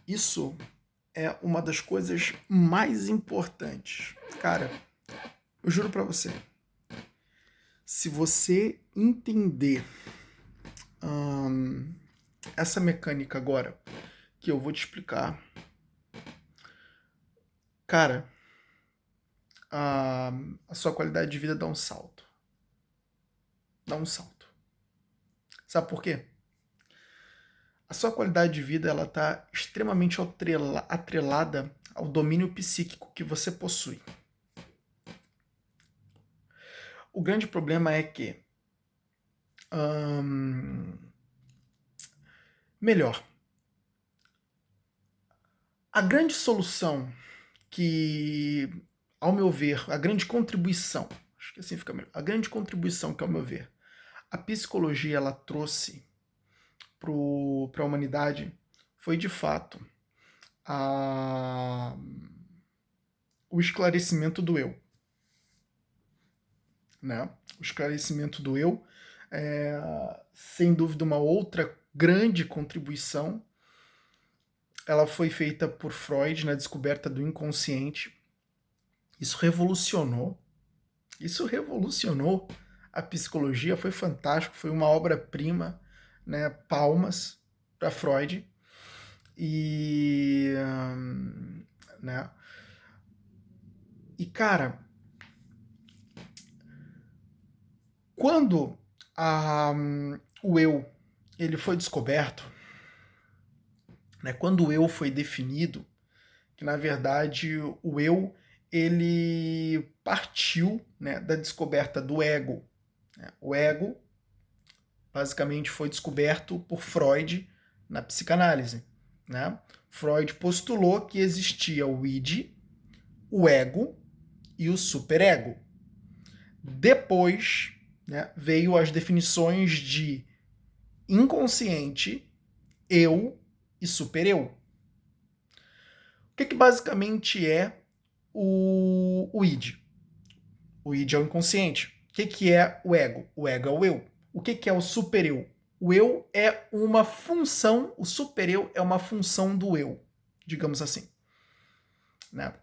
Isso é uma das coisas mais importantes. Cara, eu juro pra você, se você entender essa mecânica agora, que eu vou te explicar, cara, a sua qualidade de vida dá um salto. Dá um salto. Sabe por quê? A sua qualidade de vida ela está extremamente atrelada ao domínio psíquico que você possui. O grande problema é que melhor, a grande solução que, ao meu ver, a grande contribuição, acho que assim fica melhor, a grande contribuição que, ao meu ver, a psicologia ela trouxe para a humanidade foi, de fato, o esclarecimento do eu. Né? O esclarecimento do eu é, sem dúvida, uma outra grande contribuição. Ela foi feita por Freud na descoberta do inconsciente. Isso revolucionou a psicologia, foi fantástico, foi uma obra-prima, né? Palmas para Freud. E, né? E cara, quando o eu ele foi descoberto, né? Quando o eu foi definido, que na verdade o eu ele partiu, né, da descoberta do ego. O ego basicamente foi descoberto por Freud na psicanálise. Né? Freud postulou que existia o id, o ego e o superego. Depois, né, veio as definições de inconsciente, eu e supereu. O que basicamente é o id? O id é o inconsciente. O que é o ego? O ego é o eu. O que é o supereu? O eu é uma função, o supereu é uma função do eu, digamos assim. Né?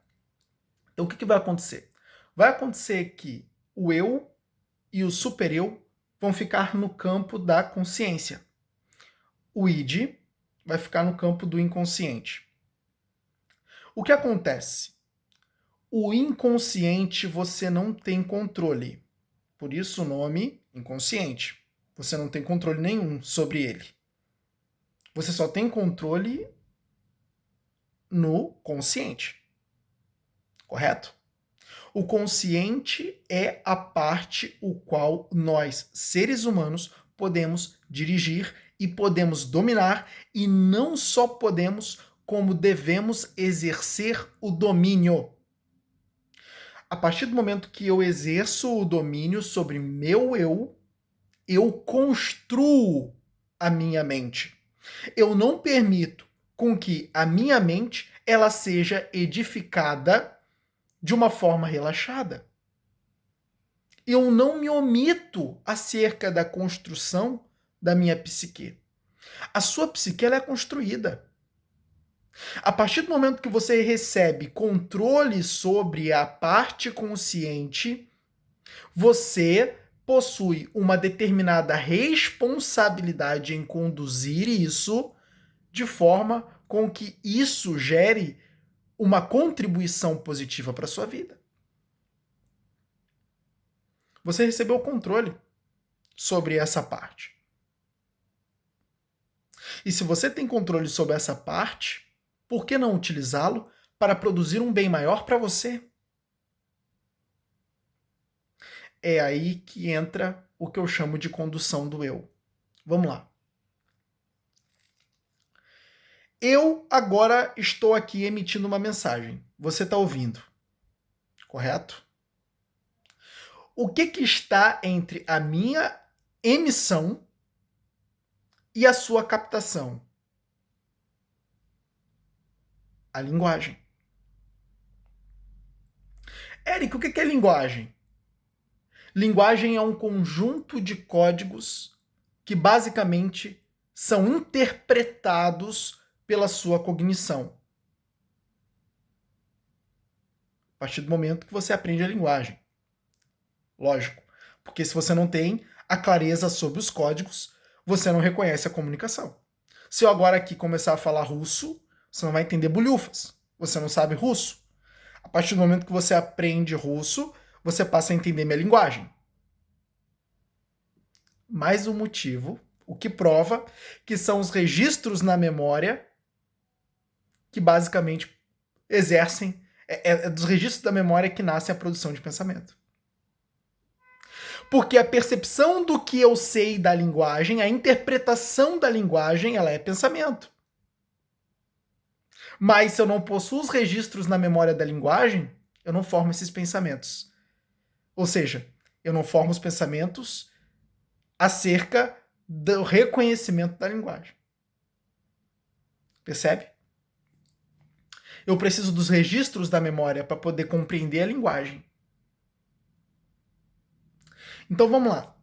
Então o que vai acontecer? Vai acontecer que o eu e o supereu vão ficar no campo da consciência. O id vai ficar no campo do inconsciente. O que acontece? O inconsciente você não tem controle. Por isso o nome inconsciente. Você não tem controle nenhum sobre ele. Você só tem controle no consciente. Correto? O consciente é a parte o qual nós, seres humanos, podemos dirigir e podemos dominar, e não só podemos, como devemos exercer o domínio. A partir do momento que eu exerço o domínio sobre meu eu construo a minha mente. Eu não permito com que a minha mente ela seja edificada de uma forma relaxada. Eu não me omito acerca da construção da minha psique. A sua psique ela é construída. A partir do momento que você recebe controle sobre a parte consciente, você possui uma determinada responsabilidade em conduzir isso de forma com que isso gere uma contribuição positiva para a sua vida. Você recebeu o controle sobre essa parte. E se você tem controle sobre essa parte, por que não utilizá-lo para produzir um bem maior para você? É aí que entra o que eu chamo de condução do eu. Vamos lá. Eu agora estou aqui emitindo uma mensagem. Você está ouvindo, correto? O que está entre a minha emissão e a sua captação? A linguagem. Érico, o que é linguagem? Linguagem é um conjunto de códigos que basicamente são interpretados pela sua cognição. A partir do momento que você aprende a linguagem. Lógico. Porque se você não tem a clareza sobre os códigos, você não reconhece a comunicação. Se eu agora aqui começar a falar russo, você não vai entender bolhufas. Você não sabe russo. A partir do momento que você aprende russo, você passa a entender minha linguagem. Mais um motivo, o que prova que são os registros na memória que basicamente exercem, é dos registros da memória que nasce a produção de pensamento. Porque a percepção do que eu sei da linguagem, a interpretação da linguagem, ela é pensamento. Mas se eu não possuo os registros na memória da linguagem, eu não formo esses pensamentos. Ou seja, eu não formo os pensamentos acerca do reconhecimento da linguagem. Percebe? Eu preciso dos registros da memória para poder compreender a linguagem. Então vamos lá.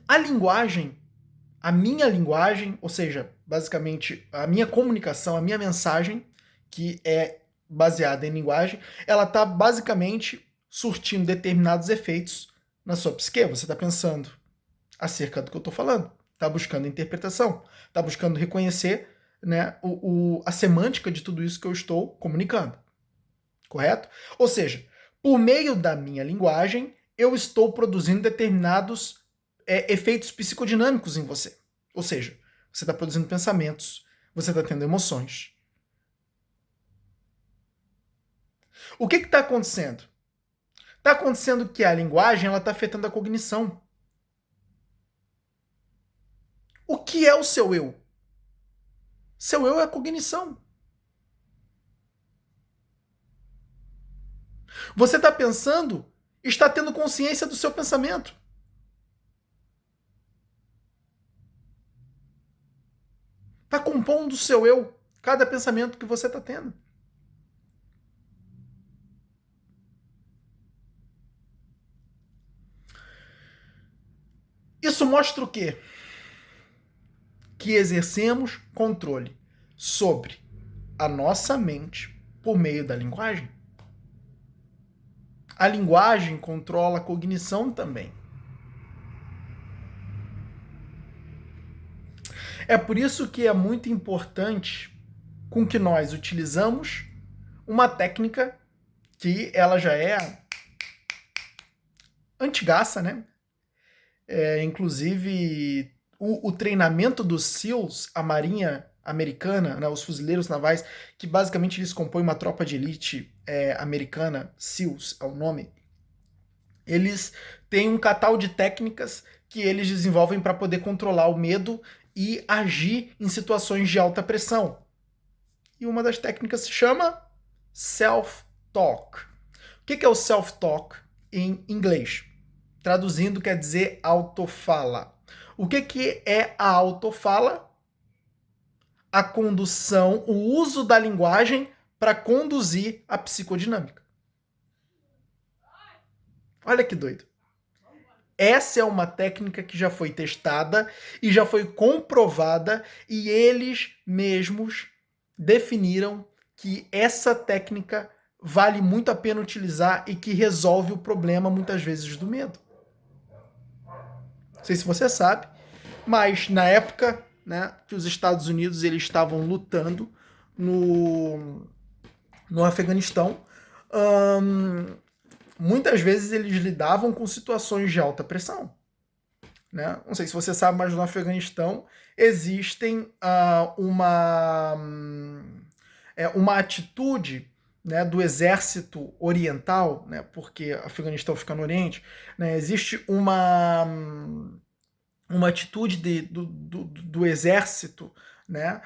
A linguagem, a minha linguagem, ou seja, basicamente a minha comunicação, a minha mensagem, que é baseada em linguagem, ela está basicamente surtindo determinados efeitos na sua psique. Você está pensando acerca do que eu estou falando, está buscando interpretação, está buscando reconhecer, né, a semântica de tudo isso que eu estou comunicando. Correto? Ou seja, por meio da minha linguagem, eu estou produzindo determinados efeitos psicodinâmicos em você. Ou seja, você está produzindo pensamentos, você está tendo emoções. O que está acontecendo? Está acontecendo que a linguagem está afetando a cognição. O que é o seu eu? Seu eu é a cognição. Você está pensando, está tendo consciência do seu pensamento. Está compondo o seu eu, cada pensamento que você está tendo. Isso mostra o quê? Que exercemos controle sobre a nossa mente por meio da linguagem. A linguagem controla a cognição também. É por isso que é muito importante com que nós utilizamos uma técnica que ela já é antigaça, né? Inclusive, o treinamento dos SEALs, a Marinha Americana, né, os fuzileiros navais, que basicamente eles compõem uma tropa de elite americana, SEALs é o nome, eles têm um catálogo de técnicas que eles desenvolvem para poder controlar o medo e agir em situações de alta pressão. E uma das técnicas se chama self-talk. O que é o self-talk em inglês? Traduzindo quer dizer autofala. O que é a autofala? A condução, o uso da linguagem para conduzir a psicodinâmica. Olha que doido. Essa é uma técnica que já foi testada e já foi comprovada e eles mesmos definiram que essa técnica vale muito a pena utilizar e que resolve o problema muitas vezes do medo. Não sei se você sabe, mas na época, né, que os Estados Unidos eles estavam lutando no Afeganistão, muitas vezes eles lidavam com situações de alta pressão. Né? Não sei se você sabe, mas no Afeganistão existem uma atitude, né, do exército oriental, né, porque o Afeganistão fica no Oriente, né, existe uma atitude do exército, né,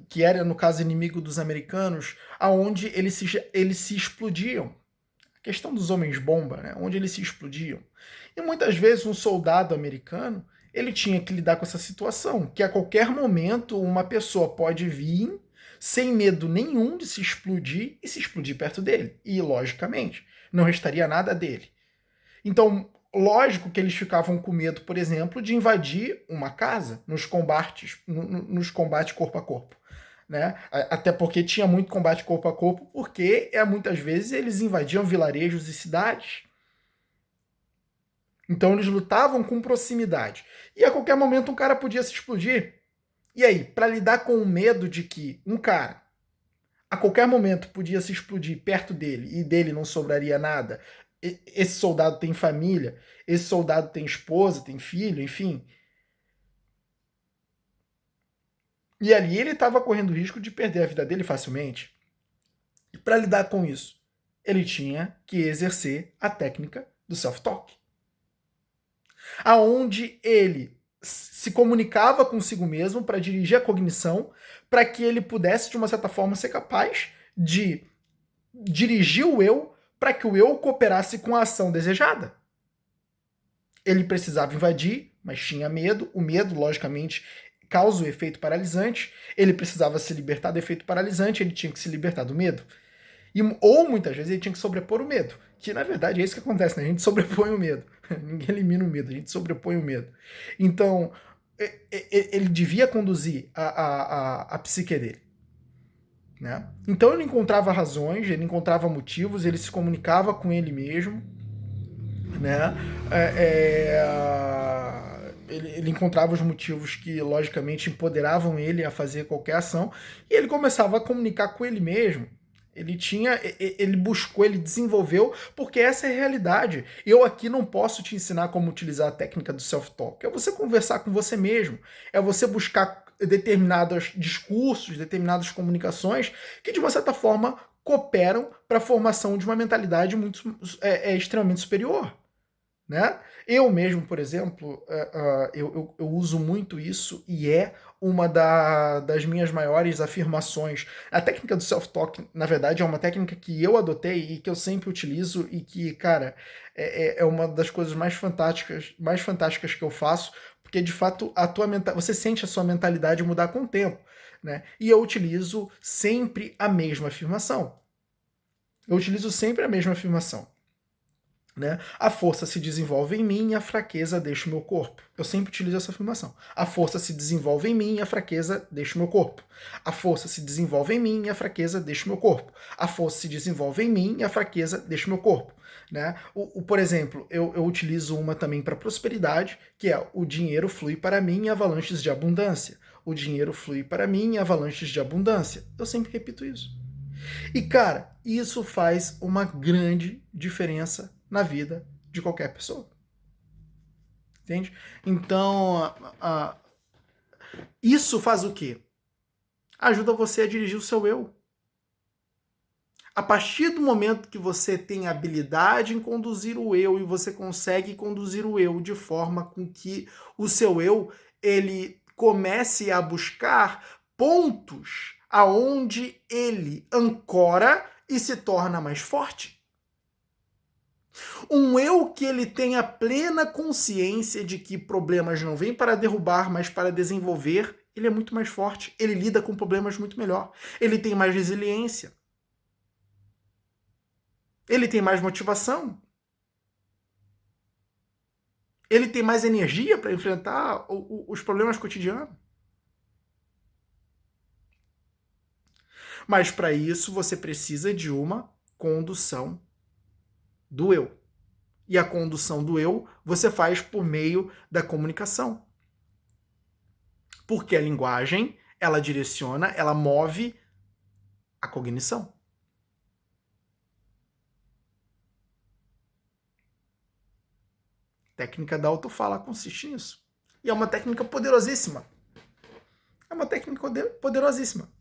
que era, no caso, inimigo dos americanos, aonde eles se explodiam. A questão dos homens-bomba, né, onde eles se explodiam. E muitas vezes um soldado americano ele tinha que lidar com essa situação, que a qualquer momento uma pessoa pode vir sem medo nenhum de se explodir e se explodir perto dele. E, logicamente, não restaria nada dele. Então, lógico que eles ficavam com medo, por exemplo, de invadir uma casa nos combates, nos combates corpo a corpo. Né? Até porque tinha muito combate corpo a corpo, porque muitas vezes eles invadiam vilarejos e cidades. Então eles lutavam com proximidade. E a qualquer momento um cara podia se explodir. E aí, para lidar com o medo de que um cara a qualquer momento podia se explodir perto dele e dele não sobraria nada, esse soldado tem família, esse soldado tem esposa, tem filho, enfim. E ali ele estava correndo o risco de perder a vida dele facilmente. E para lidar com isso, ele tinha que exercer a técnica do self-talk, aonde ele se comunicava consigo mesmo para dirigir a cognição, para que ele pudesse, de uma certa forma, ser capaz de dirigir o eu para que o eu cooperasse com a ação desejada. Ele precisava invadir, mas tinha medo. O medo, logicamente, causa o efeito paralisante. Ele precisava se libertar do efeito paralisante, ele tinha que se libertar do medo. Ou muitas vezes ele tinha que sobrepor o medo. Que na verdade é isso que acontece, né? A gente sobrepõe o medo. Ninguém elimina o medo, a gente sobrepõe o medo. Então, ele devia conduzir a psique dele. Né? Então ele encontrava razões, ele encontrava motivos, ele se comunicava com ele mesmo. Né? Ele encontrava os motivos que, logicamente, empoderavam ele a fazer qualquer ação, e ele começava a comunicar com ele mesmo. Ele buscou, ele desenvolveu, porque essa é a realidade. Eu aqui não posso te ensinar como utilizar a técnica do self-talk. É você conversar com você mesmo, é você buscar determinados discursos, determinadas comunicações que, de uma certa forma, cooperam para a formação de uma mentalidade extremamente superior. Né? Eu mesmo, por exemplo, eu uso muito isso e é uma das minhas maiores afirmações. A técnica do self-talk, na verdade, é uma técnica que eu adotei e que eu sempre utilizo e que, cara, é uma das coisas mais fantásticas que eu faço, porque, de fato, você sente a sua mentalidade mudar com o tempo. Né? E eu utilizo sempre a mesma afirmação. Né? A força se desenvolve em mim e a fraqueza deixa o meu corpo. Eu sempre utilizo essa afirmação. A força se desenvolve em mim e a fraqueza deixa o meu corpo. A força se desenvolve em mim e a fraqueza deixa o meu corpo. A força se desenvolve em mim e a fraqueza deixa o meu corpo. Né? Por exemplo, eu utilizo uma também para prosperidade, que é o dinheiro flui para mim em avalanches de abundância. O dinheiro flui para mim em avalanches de abundância. Eu sempre repito isso. E, cara, isso faz uma grande diferença na vida de qualquer pessoa. Entende? Então, isso faz o quê? Ajuda você a dirigir o seu eu. A partir do momento que você tem habilidade em conduzir o eu e você consegue conduzir o eu de forma com que o seu eu ele comece a buscar pontos aonde ele ancora e se torna mais forte. Um eu que ele tenha plena consciência de que problemas não vêm para derrubar, mas para desenvolver, ele é muito mais forte. Ele lida com problemas muito melhor. Ele tem mais resiliência. Ele tem mais motivação. Ele tem mais energia para enfrentar os problemas cotidianos. Mas para isso você precisa de uma condução do eu. E a condução do eu você faz por meio da comunicação. Porque a linguagem, ela direciona, ela move a cognição. A técnica da autofala consiste nisso. E é uma técnica poderosíssima. É uma técnica poderosíssima.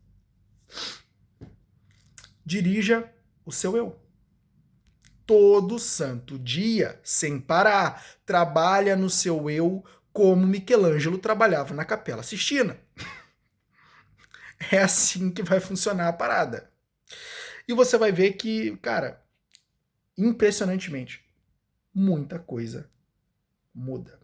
Dirija o seu eu. Todo santo dia, sem parar, trabalha no seu eu como Michelangelo trabalhava na Capela Sistina. É assim que vai funcionar a parada. E você vai ver que, cara, impressionantemente, muita coisa muda.